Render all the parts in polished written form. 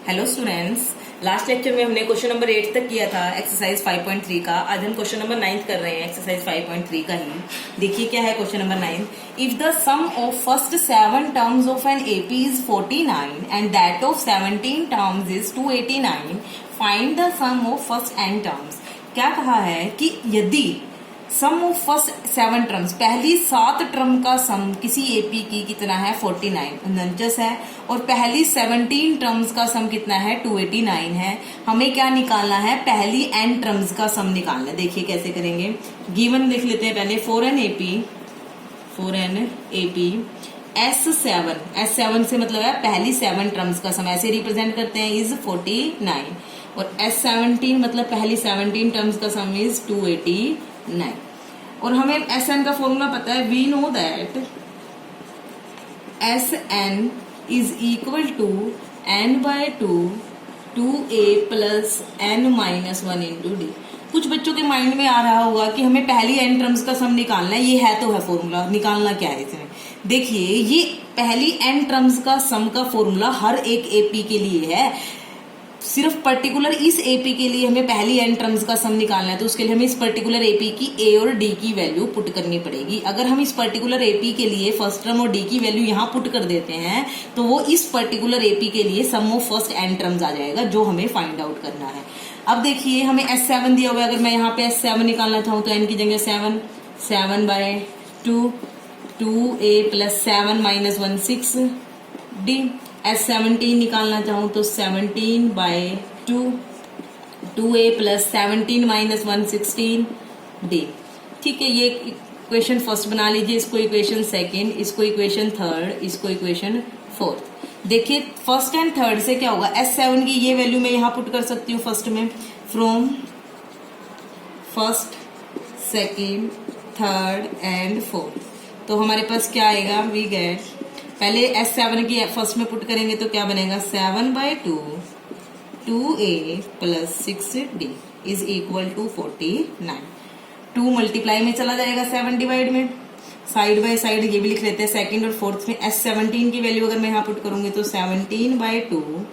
Hello students, last lecture में हमने question number 8 तक किया था एक्सरसाइज 5.3 का। आज हम क्वेश्चन नंबर 9 कर रहे हैं एक्सरसाइज 5.3 का ही। देखिए क्या है question number 9। If the sum of first 7 terms of an AP is 49 and that of 17 terms is 289, find the sum of first n terms. क्या कहा है कि यदि सम ऑफ फर्स्ट 7 टर्म्स, पहली 7 टर्म का सम किसी एपी की कितना है 49 49 है, और पहली 17 टर्म्स का सम कितना है 289 है। हमें क्या निकालना है, पहली n टर्म्स का सम निकालना है। देखिए कैसे करेंगे। गिवन देख लेते हैं पहले। 4n AP S7 से मतलब है पहली 7 टर्म्स का सम, ऐसे रिप्रेजेंट करते हैं, इज 49, और S17 मतलब पहली 17 टर्म्स का सम इज 289। और हमें Sn का फॉर्मूला पता है। We know that Sn is equal to n/2 2a plus n-1 into d. कुछ बच्चों के माइंड में आ रहा होगा कि हमें पहली n टर्म्स का सम निकालना है। ये है तो है फॉर्मूला, निकालना क्या है इसमें। देखिए ये पहली n टर्म्स का सम का फॉर्मूला हर एक एपी के लिए है। सिर्फ पर्टिकुलर इस एपी के लिए हमें पहली n टर्म्स का सम निकालना है, तो उसके लिए हमें इस पर्टिकुलर एपी की a और d की वैल्यू पुट करनी पड़ेगी। अगर हम इस पर्टिकुलर एपी के लिए फर्स्ट टर्म और d की वैल्यू यहाँ पुट कर देते हैं तो वो इस पर्टिकुलर एपी के लिए सम ऑफ फर्स्ट n टर्म्स आ जाएगा, जो हमें फाइंड आउट करना है। अब देखिए हमें S7 दिया हुआ है। अगर मैं यहाँ पे S7 निकालना चाहूँ तो n की जगह 7/2 2a प्लस 7-1 6d। S17 निकालना चाहूँ तो 17/2 2a प्लस 17-1 16d। ठीक है, ये इक्वेशन फर्स्ट बना लीजिए, इसको इक्वेशन सेकेंड, इसको इक्वेशन थर्ड, इसको इक्वेशन फोर्थ। देखिए फर्स्ट एंड थर्ड से क्या होगा, S7 की ये वैल्यू मैं यहाँ पुट कर सकती हूँ फर्स्ट में। From first second third and fourth, तो हमारे पास क्या आएगा, वी गेट, पहले S7 की फर्स्ट में पुट करेंगे तो क्या बनेगा, 7/2 2a plus 6d is equal to 49। 2 multiply में चला जाएगा 7 डिवाइड में, साइड बाय साइड ये भी लिख लेते हैं। सेकंड और फोर्थ में S17 की वैल्यू अगर मैं यहाँ पुट करूंगी तो 17/2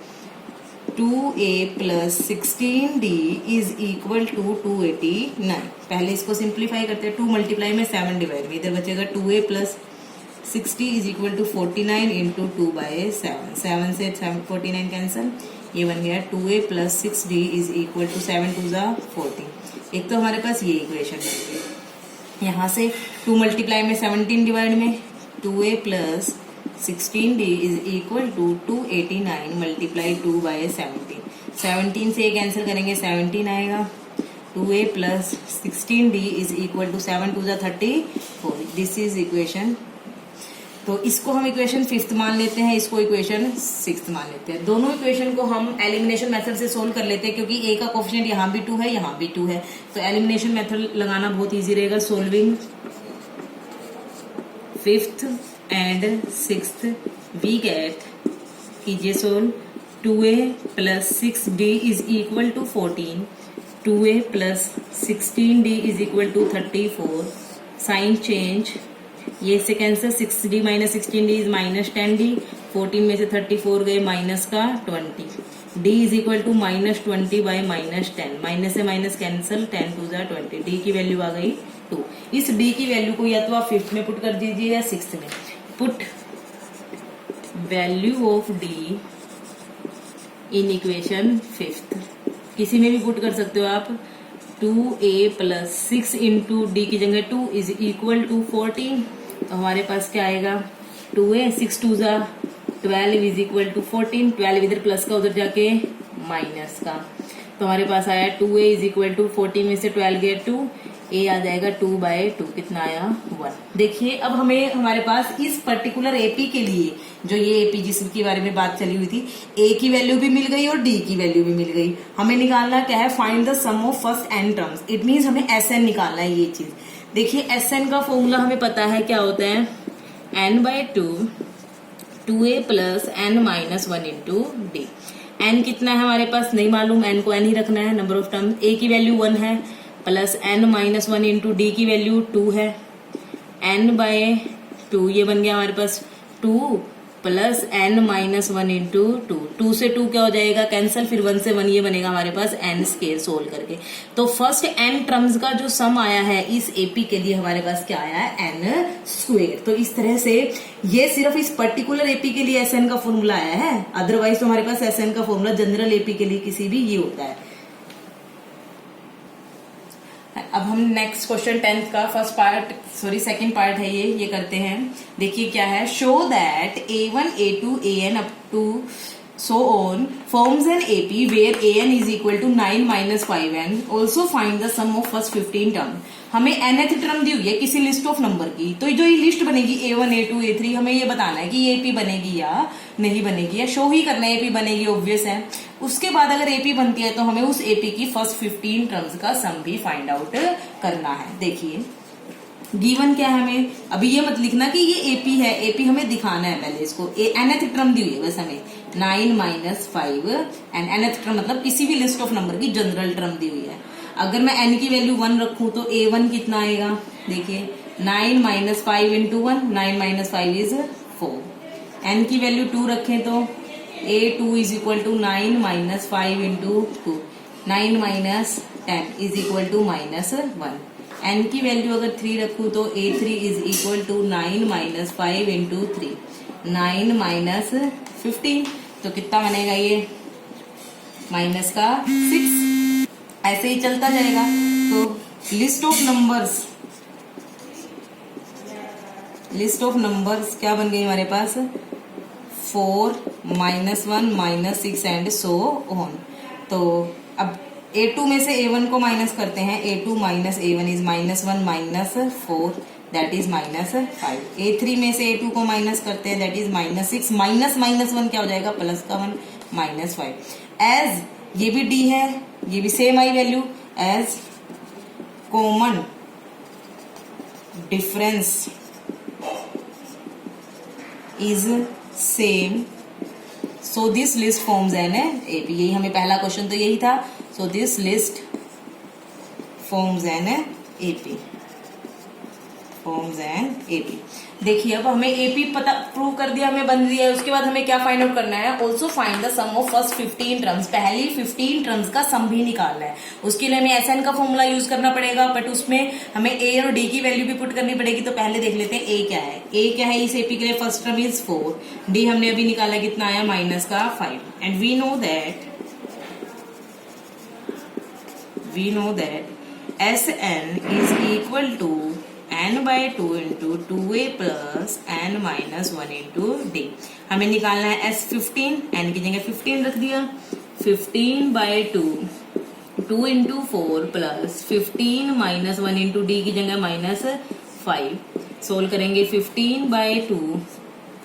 2a plus 16d is equal to 289। पहले इसको सिंप्लीफाई करते हैं। 2 मल्टीप्लाई में 7 डिवाइड में, इधर बचेगा 2a plus 60 is equal to 49 into 2/7। 7 से 49 कैंसिल, ये बन गया 2a plus 6d is equal to 7 2 14। एक तो हमारे पास ये इक्वेशन बन गई। यहाँ से 2 मल्टीप्लाई में 17 डिवाइड में 2a plus 16d is equal to 289 multiply 2/17। 17 से कैंसिल करेंगे, 17 आएगा। 2a plus 16d is equal to 7 2 34। This is equation. तो इसको हम इक्वेशन 5th मान लेते हैं, इसको इक्वेशन 6th मान लेते हैं। दोनों इक्वेशन को हम एलिमिनेशन मेथड से सोल्व कर लेते हैं, क्योंकि a का कोफिशिएंट यहाँ भी 2 है, यहाँ भी 2 है, तो एलिमिनेशन मेथड लगाना बहुत इजी रहेगा। Solving 5th and 6th, we get, कीजिए solve, 2a plus 6d is equal to 14, 2a plus 16d is equal to 34। Sign change, ये से cancel, 6d minus 16d is minus 10d। 14 में से 34 गए, minus का 20, d is equal to minus 20 by minus 10। Minus से minus cancel, 10 2 20। d की value आ गई 2। इस d की वैल्यू को या तो आप 5th में पुट कर दीजिए या 6th में। Put value of d in equation 5th, किसी में भी पुट कर सकते हो आप। 2a प्लस 6 इंटू डी की जगह 2 इज इक्वल टू 14। तो हमारे पास क्या आएगा, 2a 6 2 12 इज इक्वल टू 14। 12 इधर प्लस का, उधर जाके माइनस का, तो हमारे पास आया 2a इज इक्वल टू 14 में से 12 गया 2, a आ जाएगा 2/2। कितना आया, 1। देखिए अब हमें हमारे पास इस पर्टिकुलर एपी के लिए, जो ये एपी जिसके बारे में बात चली हुई थी, a की वैल्यू भी मिल गई और d की वैल्यू भी मिल गई। हमें निकालना क्या है, find the sum of first n terms. It means हमें Sn निकालना है। ये चीज देखिए, Sn का फॉर्मूला हमें पता है क्या होता है, n/2 2a plus n-1 into d। n कितना है हमारे पास नहीं मालूम, n को n ही रखना है। नंबर ऑफ टर्म्स, a की वैल्यू 1 है, प्लस n-1 इंटू डी की वैल्यू 2 है। n/2 ये बन गया हमारे पास 2 प्लस n माइनस 1 इंटू 2, 2 से 2 क्या हो जाएगा कैंसिल, फिर 1 से 1 ये बनेगा हमारे पास n स्क्वायर सोल्व करके। तो फर्स्ट n टर्म्स का जो सम आया है इस एपी के लिए हमारे पास क्या आया है n स्क्वायर। तो इस तरह से ये सिर्फ इस पर्टिकुलर एपी के लिए SN का फॉर्मूला आया है, अदरवाइज तो हमारे पास SN का फॉर्मूला जनरल एपी के लिए किसी भी ये होता है। अब हम नेक्स्ट क्वेश्चन 10th का सेकंड पार्ट है ये करते हैं। देखिए क्या है, show that A1 A2 AN up to so on forms an AP where AN is equal to 9 minus 5n. Also find the sum of first 15 term. हमें nth term दी हुई है किसी लिस्ट ऑफ नंबर की, तो जो ये list बनेगी A1 A2 A3 हमें ये बताना है कि ये AP बनेगी या नहीं बनेगी, या शो ही करना है AP बनेगी, ऑब्वियस है। उसके बाद अगर AP बनती है तो हमें उस AP की फर्स्ट 15 टर्म्स का सम भी फाइंड आउट करना है। देखिए गिवन क्या है हमें, अभी ये मत लिखना कि ये एपी है, एपी हमें दिखाना है पहले इसको। nth टर्म दी हुई है बस हमें 9 माइनस 5 एंड nth टर्म मतलब किसी भी लिस्ट ऑफ नंबर की जनरल टर्म दी हुई है। अगर मैं n की वैल्यू 1 रखूं तो A1 कितना आएगा, देखिए 9 minus 5 into 1, 9 minus 5 is 4। n की वैल्यू 2 रखें तो A2 is equal to 9 minus 5 into 2, 9 minus 10 is equal to minus 1। n की वैल्यू अगर 3 रखूं तो A3 is equal to 9 minus 5 into 3, 9 minus 15, तो कितना बनेगा ये माइनस का 6। ऐसे ही चलता जाएगा। तो लिस्ट ऑफ नंबर्स क्या बन गई हमारे पास, 4 minus 1 minus 6 and so on. तो अब A2 में से A1 को माइनस करते हैं, A2 minus A1 is minus 1 minus 4 that is minus 5। A3 में से A2 को माइनस करते हैं that is minus 6, minus minus 1 क्या हो जाएगा प्लस का 1 माइनस 5। एज ये भी D है, ये भी सेम आई value, as common difference is same so this list forms an AP. यही हमें पहला क्वेश्चन तो यही था। So this list forms an AP, forms an AP. देखिए अब हमें एपी पता प्रूव कर दिया, हमें बन रही है। उसके बाद हमें क्या फाइंड आउट करना है, also find the sum of first 15 terms. पहली 15 टर्म्स का सम भी निकालना है। उसके लिए हमें एसएन का फॉर्मूला यूज करना पड़ेगा, बट उसमें हमें ए और डी की वैल्यू भी पुट करनी पड़ेगी। तो पहले देख लेते हैं ए क्या है। ए क्या है इस एपी के लिए, फर्स्ट टर्म इज 4, डी हमने अभी निकाला कितना आया माइनस का 5, and we know that Sn is equal to n by 2 into 2a plus n minus 1 into d। हमें निकालना है S15, n की जगह 15 रख दिया, 15 by 2, 2 into 4 plus 15 minus 1 into d की जगह माइनस 5। सोल्व करेंगे 15 by 2,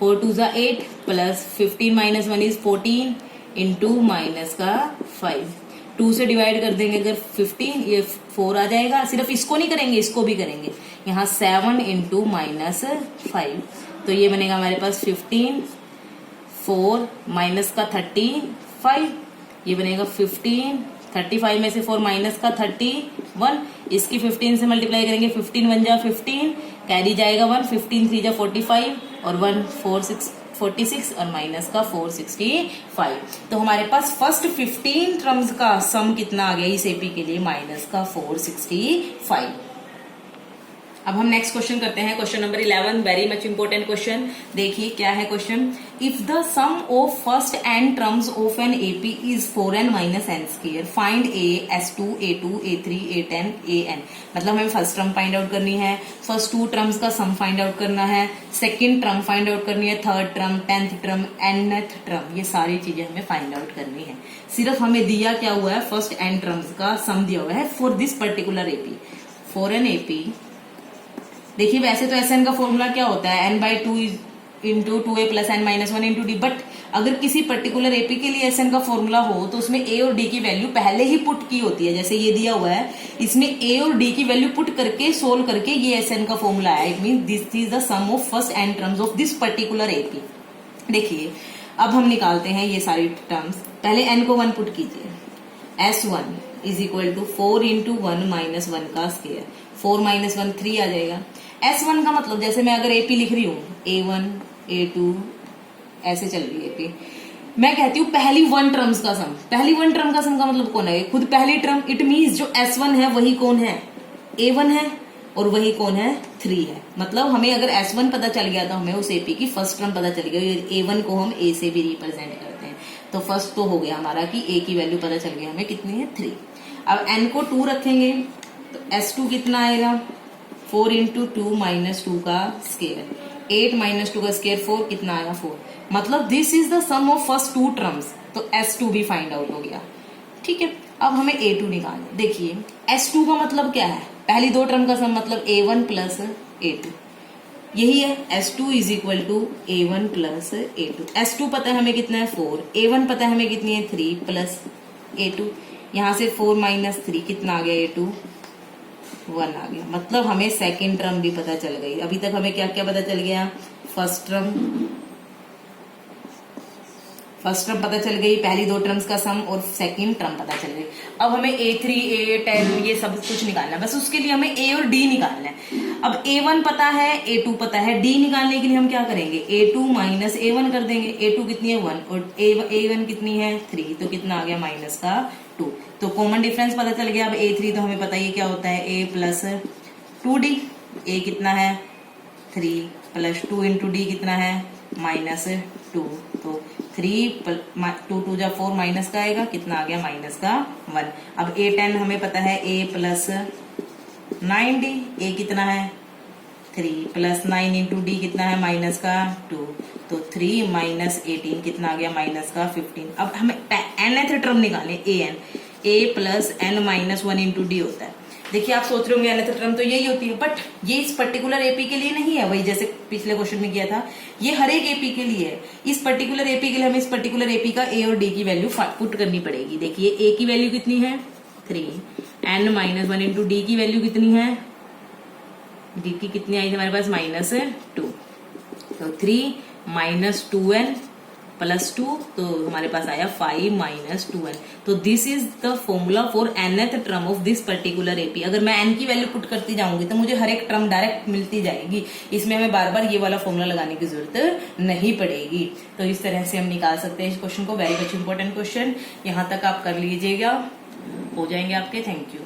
4 2 जा 8 plus 15 minus 1 is 14 into minus का 5। 2 से डिवाइड कर देंगे अगर 15, ये 4 आ जाएगा। सिर्फ इसको नहीं करेंगे, इसको भी करेंगे। यहाँ 7 इंटू माइनस 5, तो ये बनेगा हमारे पास 15, 4 माइनस का 35, ये बनेगा 15, 35 में से 4 माइनस का 31, इसकी 15 से मल्टीप्लाई करेंगे, 15 1 जा 15, कैरी जाएगा 1, 15 3 जा 45 और 1 4 6 46 और माइनस का 465। तो हमारे पास फर्स्ट 15 टर्म्स का सम कितना आ गया इस एपी के लिए, माइनस का 465। अब हम नेक्स्ट क्वेश्चन करते हैं, question number 11, very much important question. देखिए क्या है question, if the sum of first n terms of an AP is 4n minus n square, find a, s2, a2, a3, a10, an। मतलब हमें first term find out करनी है, first 2 terms का sum find out करना है, second term find out करनी है, third term, 10th term, nth term, ये सारी चीजें हमें फाइंड आउट करनी है। सिर्फ हमें दिया क्या हुआ है, फर्स्ट n टर्म्स का सम दिया हुआ है for this particular AP, for an AP. देखिए वैसे तो एसएन का फॉर्मूला क्या होता है, n by 2 into 2a plus n minus 1 into D. But अगर किसी पर्टिकुलर एपी के लिए एसएन का फॉर्मूला हो तो उसमें a और d की वैल्यू पहले ही पुट की होती है। जैसे ये दिया हुआ है, इसमें a और d की वैल्यू पुट करके सोल्व करके ये एसएन का फॉर्मूला है। It mean this is the sum of first n terms of this particular AP. देखिए अब हम निकालते हैं ये सारी टर्म्स। पहले n को 1 पुट कीजिए, S1 is equal to 4 into 1 minus 1 का स्क्वायर, 4 माइनस 1 3 आ जाएगा। S1 का मतलब जैसे मैं अगर AP लिख रही हूँ A1, A2, ऐसे चल रही है एपी। मैं कहती हूँ पहली वन टर्म्स का सम, पहली वन टर्म का सम का मतलब कौन है, खुद पहली टर्म। इट मीन्स जो S1 है वही कौन है, A1 है, और वही कौन है 3 है। मतलब हमें अगर S1 पता चल गया तो हमें उस एपी की फर्स्ट टर्म पता चल गया। A1 को हम A से भी रिप्रेजेंट करते हैं, तो फर्स्ट तो हो गया हमारा कि A की वैल्यू पता चल गया हमें कितनी है 3। अब N को 2 रखेंगे तो S2 कितना आएगा 4 इंटू 2 माइनस 2 का स्केयर, 8 माइनस 2 का स्केयर 4 कितना आएगा 4। मतलब this is the sum of first 2 terms, तो S2 भी फाइंड आउट हो गया। ठीक है, अब हमें A2 निकालना। देखिए S2 का मतलब क्या है, पहली 2 टर्म का सम मतलब A1 प्लस A2, यही है। S2 is equal to A1 plus A2। S2 पता है हमें कितना है 4, A1 पता है हमें कितनी है 3 प्लस A2, यहां से 4 माइनस 3 कितना आ गया A2 1 आ गया। मतलब हमें सेकेंड टर्म भी पता चल गई। अभी तक हमें क्या क्या पता चल गया, फर्स्ट टर्म पता चल गई, पहली 2 टर्म्स का सम, और सेकंड टर्म पता चल गई। अब हमें A3 A10 ये सब कुछ निकालना है, बस उसके लिए हमें A और D निकालना है। अब A1 पता है, A2 पता है, D निकालने के लिए हम क्या करेंगे, A2 माइनस A1 कर देंगे। A2 कितनी है 1 और A1 कितनी है 3, तो कितना आ गया माइनस का 2। तो कॉमन डिफरेंस पता चल गया। अब A3 तो हमें पता ही क्या होता है, A प्लस 2D। A कितना है 3 प्लस 2 इंटू डी कितना है माइनस 2, तो 3 2 2 जा 4 माइनस का आएगा, कितना आ गया माइनस का 1। अब A10 हमें पता है A प्लस 9D, A कितना है 3 प्लस 9 इंटू डी कितना है माइनस का 2, तो 3 माइनस 18 कितना आ गया माइनस का 15। अब हमें nth टर्म निकालें an, A plus n minus 1 into D होता है। देखिए आप सोच रहे होंगे nth टर्म तो यही होती है, बट ये इस पर्टिकुलर एपी के लिए नहीं है, वही जैसे पिछले क्वेश्चन में किया था, ये हर एक एपी के लिए है। इस पर्टिकुलर एपी के लिए हमें इस पर्टिकुलर एपी का ए और डी की वैल्यू पुट करनी पड़ेगी। देखिए ए की वैल्यू कितनी है 3, n माइनस 1 इंटू डी की वैल्यू कितनी है, डी की कितनी आई थी हमारे पास माइनस 2, तो 3 माइनस 2n प्लस 2, तो हमारे पास आया 5 माइनस 2n। तो this is the formula for nth term of this particular AP. अगर मैं n की वैल्यू पुट करती जाऊंगी तो मुझे हर एक टर्म डायरेक्ट मिलती जाएगी, इसमें हमें बार बार ये वाला फॉर्मूला लगाने की जरूरत नहीं पड़ेगी। तो इस तरह से हम निकाल सकते हैं इस क्वेश्चन को। वेरी मच इंपॉर्टेंट क्वेश्चन, यहाँ तक आप कर लीजिएगा, हो जाएंगे आपके। Thank you.